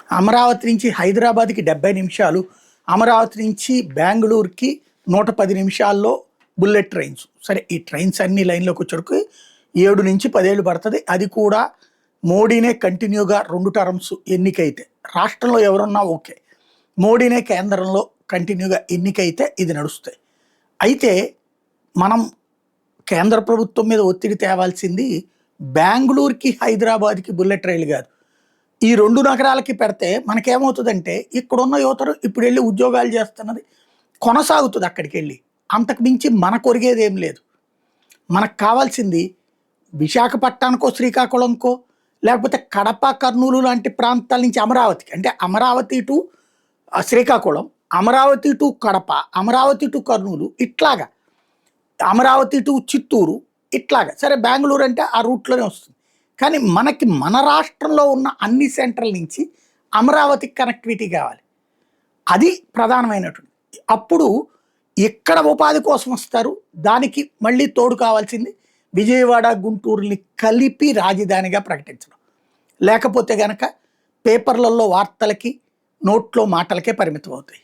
అమరావతి నుంచి హైదరాబాద్కి 70 నిమిషాలు, అమరావతి నుంచి బెంగళూరుకి 110 నిమిషాల్లో బుల్లెట్ ట్రైన్స్. సరే, ఈ ట్రైన్స్ అన్ని లైన్లోకి వచ్చేసరికి 7 నుంచి 10 ఏళ్ళు పడుతుంది. అది కూడా మోడీనే కంటిన్యూగా 2 టర్మ్స్ ఎన్నికైతే, రాష్ట్రంలో ఎవరున్నా ఓకే, మోడీనే కేంద్రంలో కంటిన్యూగా ఎన్నికైతే ఇది నడుస్తాయి. అయితే మనం కేంద్ర ప్రభుత్వం మీద ఒత్తిడి తేవాల్సింది బెంగళూరుకి హైదరాబాద్కి బుల్లెట్ రైలు కాదు, ఈ 2 నగరాలకి పెడితే మనకేమవుతుందంటే ఇక్కడున్న యువతరు ఇప్పుడు వెళ్ళి ఉద్యోగాలు చేస్తున్నది కొనసాగుతుంది అక్కడికి వెళ్ళి. అంతకు మించి మనకు ఒరిగేది ఏం లేదు. మనకు కావాల్సింది విశాఖపట్నానికో శ్రీకాకుళంకో లేకపోతే కడప కర్నూలు లాంటి ప్రాంతాల నుంచి అమరావతికి, అంటే Amaravati to Srikakulam, Amaravati to Kadapa, Amaravati to Kurnool, ఇట్లాగా అమరావతి టు చిత్తూరు, ఇట్లాగా. సరే, బెంగళూరు అంటే ఆ రూట్లోనే వస్తుంది. కానీ మనకి మన రాష్ట్రంలో ఉన్న అన్ని సెంట్రల్ నుంచి అమరావతికి కనెక్టివిటీ కావాలి. అది ప్రధానమైనటువంటి. అప్పుడు ఎక్కడ ఉపాధి కోసం వస్తారు, దానికి మళ్ళీ తోడు కావాల్సింది విజయవాడ గుంటూరుని కలిపి రాజధానిగా ప్రకటించడం. లేకపోతే గనక పేపర్లలో వార్తలకి నోట్లో మాటలకే పరిమితం అవుతాయి.